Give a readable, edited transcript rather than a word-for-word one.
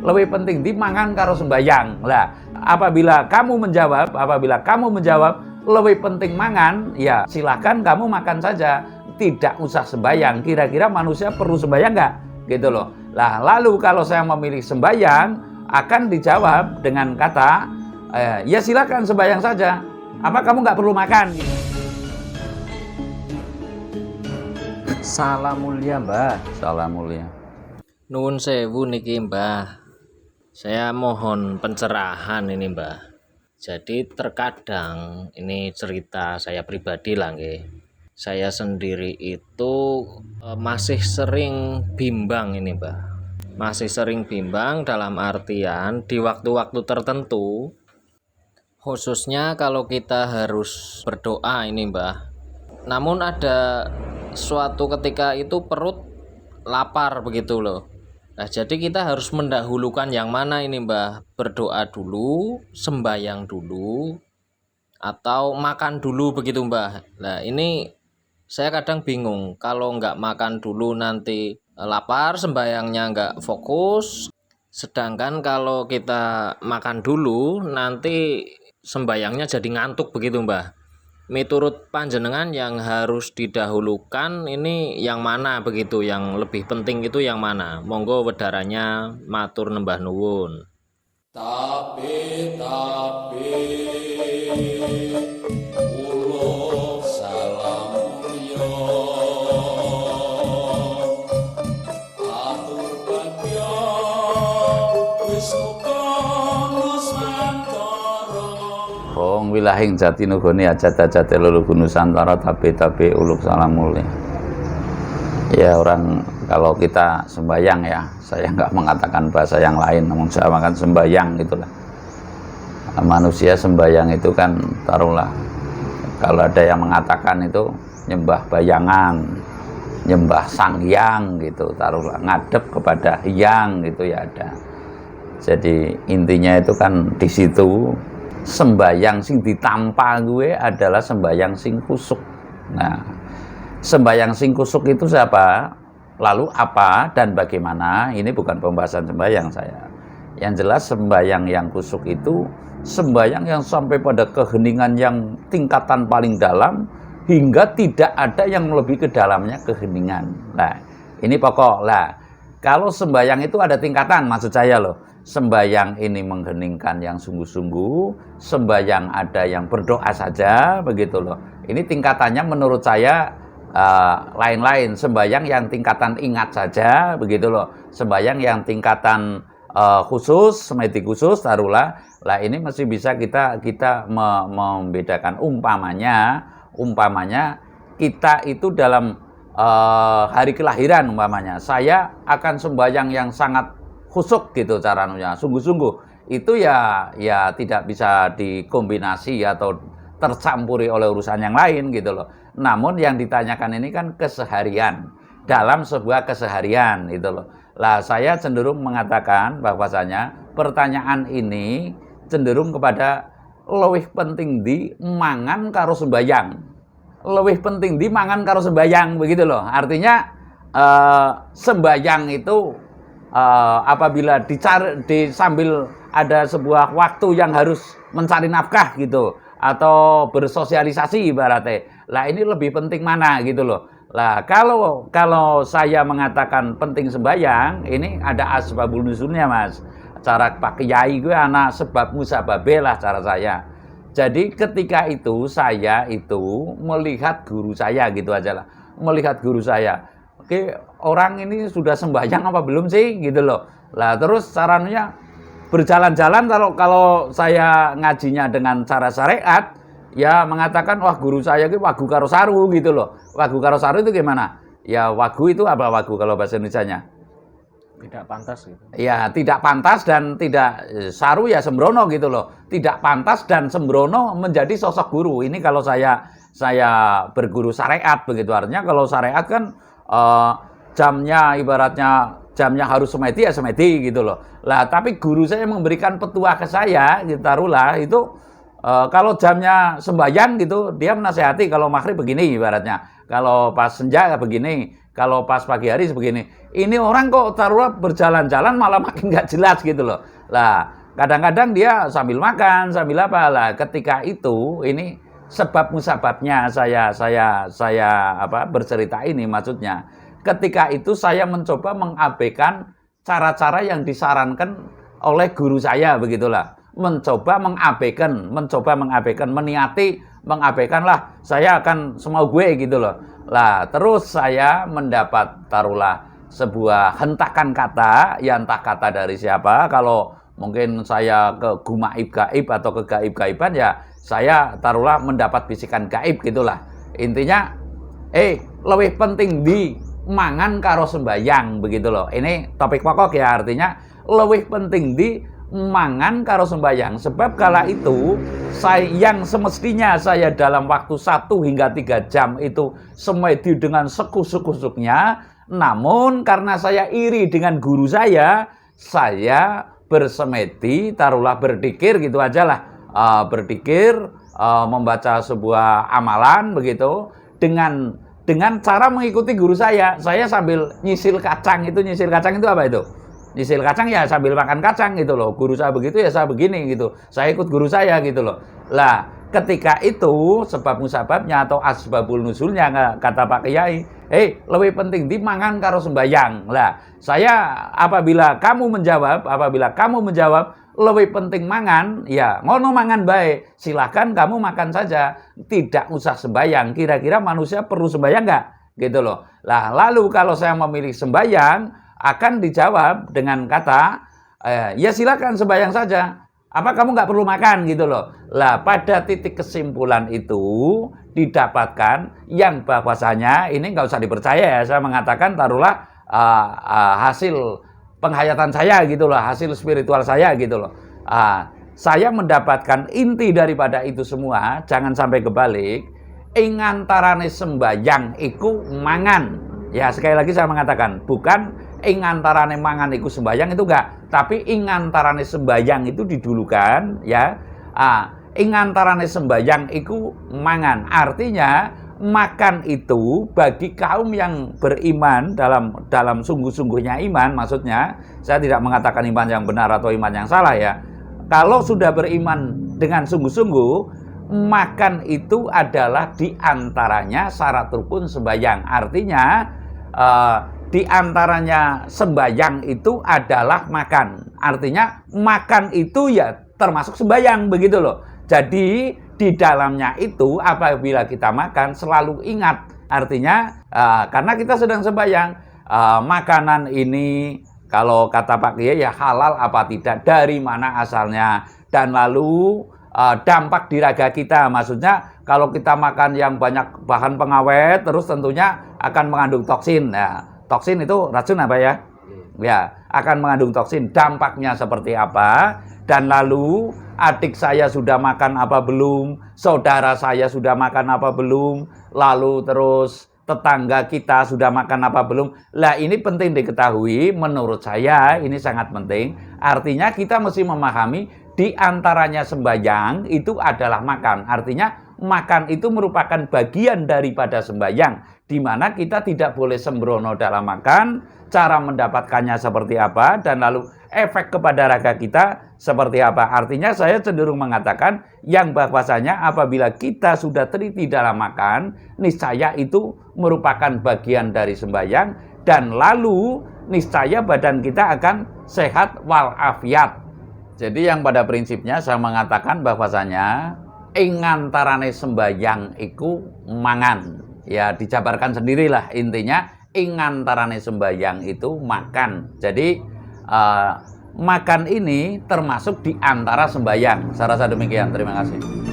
lebih penting di mangan karo sembayang. Lah, apabila kamu menjawab lebih penting mangan, ya silahkan kamu makan saja, tidak usah sembayang. Kira-kira manusia perlu sembayang nggak? Gitu loh. Lah, lalu kalau saya memilih sembayang, akan dijawab dengan kata, ya silakan sembayang saja. Apa kamu nggak perlu makan? Salam mulia, Mbah. Salam mulia. Nuwun sewu niki, Mbah. Saya mohon pencerahan ini, Mbah. Jadi terkadang ini cerita saya pribadi lah nggih. Saya sendiri itu masih sering bimbang ini, Mbah. Masih sering bimbang dalam artian di waktu-waktu tertentu, khususnya kalau kita harus berdoa ini, Mbah. Namun ada suatu ketika itu perut lapar begitu loh. Nah, jadi kita harus mendahulukan yang mana ini, Mbah? Berdoa dulu, sembayang dulu, atau makan dulu begitu, Mbah. Nah, ini saya kadang bingung. Kalau nggak makan dulu nanti lapar, sembayangnya nggak fokus. Sedangkan kalau kita makan dulu, nanti sembayangnya jadi ngantuk begitu, Mbah. Miturut panjenengan yang harus didahulukan ini yang mana begitu, yang lebih penting itu yang mana? Monggo wedarannya matur nembah nuwun. Tapi uluk salam mulya atur bagya Wisnu Nusantara. Wong wilahing jati nugone ajat-ajate luluku Nusantara tapi uluk salam mulia. Ya orang kalau kita sembayang ya, saya nggak mengatakan bahasa yang lain, namun saya makan sembayang itulah. Manusia sembayang itu kan taruhlah, kalau ada yang mengatakan itu nyembah bayangan, nyembah sang hyang gitu, taruhlah ngadep kepada hyang gitu ya ada. Jadi intinya itu kan di situ sembayang sing ditampa gue adalah sembayang sing kusuk. Nah, sembayang sing kusuk itu siapa? Lalu apa dan bagaimana? Ini bukan pembahasan sembayang saya. Yang jelas sembayang yang kusuk itu sembayang yang sampai pada keheningan yang tingkatan paling dalam hingga tidak ada yang lebih ke dalamnya keheningan. Nah, ini pokok lah. Kalau sembayang itu ada tingkatan, maksud saya loh. Sembayang ini mengheningkan yang sungguh-sungguh, sembayang ada yang berdoa saja, begitu loh. Ini tingkatannya menurut saya lain-lain. Sembayang yang tingkatan ingat saja, begitu loh. Sembayang yang tingkatan khusus, semedi khusus, taruhlah. Lah ini masih bisa kita membedakan. Umpamanya kita itu dalam hari kelahiran umpamanya. Saya akan sembayang yang sangat khusuk gitu caranya, sungguh-sungguh itu ya tidak bisa dikombinasi atau tercampuri oleh urusan yang lain gitu loh. Namun yang ditanyakan ini kan keseharian, dalam sebuah keseharian gitu loh. Lah saya cenderung mengatakan bahwasanya pertanyaan ini cenderung kepada lebih penting di mangan karo sembayang, lebih penting di mangan karo sembayang begitu loh. Artinya sembayang itu apabila sambil ada sebuah waktu yang harus mencari nafkah gitu atau bersosialisasi ibaratnya. Lah ini lebih penting mana gitu loh. Lah kalau saya mengatakan penting sembayang, ini ada asbabul nuzulnya, Mas. Cara Pak Kiai gue anak sebab musababe lah cara saya. Jadi ketika itu saya itu melihat guru saya gitu aja lah. Melihat guru saya. Oke, orang ini sudah sembahyang apa belum sih gitu loh. Lah terus caranya berjalan-jalan, kalau saya ngajinya dengan cara syariat ya mengatakan wah guru saya itu wagu karo saru gitu loh. Wagu karo saru itu gimana? Ya wagu itu apa wagu kalau bahasa Indonesianya? Tidak pantas gitu. Ya tidak pantas dan tidak saru ya sembrono gitu loh. Tidak pantas dan sembrono menjadi sosok guru. Ini kalau saya berguru syariat begitu, artinya kalau syariat kan jamnya ibaratnya jamnya harus semedi ya semedi gitu loh. Lah tapi guru saya memberikan petua ke saya gitu, taruhlah itu kalau jamnya sembahyang gitu dia menasehati kalau maghrib begini ibaratnya, kalau pas senja begini, kalau pas pagi hari sebegini. Ini orang kok taruhlah berjalan-jalan malah makin nggak jelas gitu loh. Lah, kadang-kadang dia sambil makan, sambil apa lah. Ketika itu ini sebab musababnya saya bercerita ini maksudnya. Ketika itu saya mencoba mengabaikan cara-cara yang disarankan oleh guru saya begitulah. Mencoba mengabaikan, meniati mengabaikanlah saya akan semau gue gitu loh. Lah, terus saya mendapat taruhlah sebuah hentakan kata, ya entah kata dari siapa. Kalau mungkin saya ke gumaib gaib atau ke gaib-gaiban, ya saya taruhlah mendapat bisikan gaib gitulah. Intinya, lebih penting di mangan karo sembayang begitu loh. Ini topik pokok ya, artinya lebih penting di mangan karo sembayang. Sebab kala itu yang semestinya saya dalam waktu 1 hingga 3 jam itu semedi dengan sekusuk-kusuknya, namun karena saya iri dengan guru saya bersemedi taruhlah berdikir gitu aja lah, berdikir, membaca sebuah amalan begitu dengan cara mengikuti guru saya sambil nyisil kacang itu apa itu? Nyisil kacang ya sambil makan kacang gitu loh. Guru saya begitu ya saya begini gitu. Saya ikut guru saya gitu loh. Lah, ketika itu sebab musababnya atau asbabul nuzulnya kata Pak Kiai, lebih penting di mangan karo sembayang. Lah, saya apabila kamu menjawab lebih penting mangan, ya ngono mangan baik. Silahkan kamu makan saja, tidak usah sembayang. Kira-kira manusia perlu sembayang nggak? Gitu loh. Lah, lalu kalau saya memilih sembayang, akan dijawab dengan kata, ya silakan sembahyang saja. Apa kamu nggak perlu makan gitu loh. Lah, pada titik kesimpulan itu didapatkan yang bahwasanya ini nggak usah dipercaya ya. Saya mengatakan taruhlah hasil penghayatan saya gitu loh, hasil spiritual saya gitu loh. Saya mendapatkan inti daripada itu semua, jangan sampai kebalik. Ing antarane sembahyang iku mangan. Ya, sekali lagi saya mengatakan, bukan ing antarane mangan iku sembayang itu enggak, tapi ing antarane sembayang itu didulukan ya. Ing antarane sembayang iku mangan, artinya makan itu bagi kaum yang beriman dalam sungguh-sungguhnya iman, maksudnya saya tidak mengatakan iman yang benar atau iman yang salah ya. Kalau sudah beriman dengan sungguh-sungguh, makan itu adalah diantaranya syarat rukun sembayang. Artinya di antaranya sembayang itu adalah makan. Artinya makan itu ya termasuk sembayang begitu loh. Jadi di dalamnya itu apabila kita makan selalu ingat. Artinya karena kita sedang sembayang, makanan ini kalau kata Pak Kiai ya halal apa tidak, dari mana asalnya, dan lalu dampak di raga kita. Maksudnya kalau kita makan yang banyak bahan pengawet terus tentunya akan mengandung toksin. Nah, toksin itu racun apa ya? Ya, akan mengandung toksin. Dampaknya seperti apa? Dan lalu adik saya sudah makan apa belum? Saudara saya sudah makan apa belum? Lalu terus tetangga kita sudah makan apa belum? Lah, ini penting diketahui, menurut saya ini sangat penting. Artinya kita mesti memahami di antaranya sembahyang itu adalah makan. Artinya makan itu merupakan bagian daripada sembahyang, di mana kita tidak boleh sembrono dalam makan, cara mendapatkannya seperti apa, dan lalu efek kepada raga kita seperti apa. Artinya saya cenderung mengatakan yang bahwasanya apabila kita sudah teliti dalam makan, niscaya itu merupakan bagian dari sembahyang, dan lalu niscaya badan kita akan sehat walafiat. Jadi yang pada prinsipnya saya mengatakan bahwasanya ing antarane sembahyang iku mangan. Ya dijabarkan sendirilah intinya, ing antarane sembahyang itu makan. Jadi makan ini termasuk di antara sembahyang. Saya rasa demikian. Terima kasih.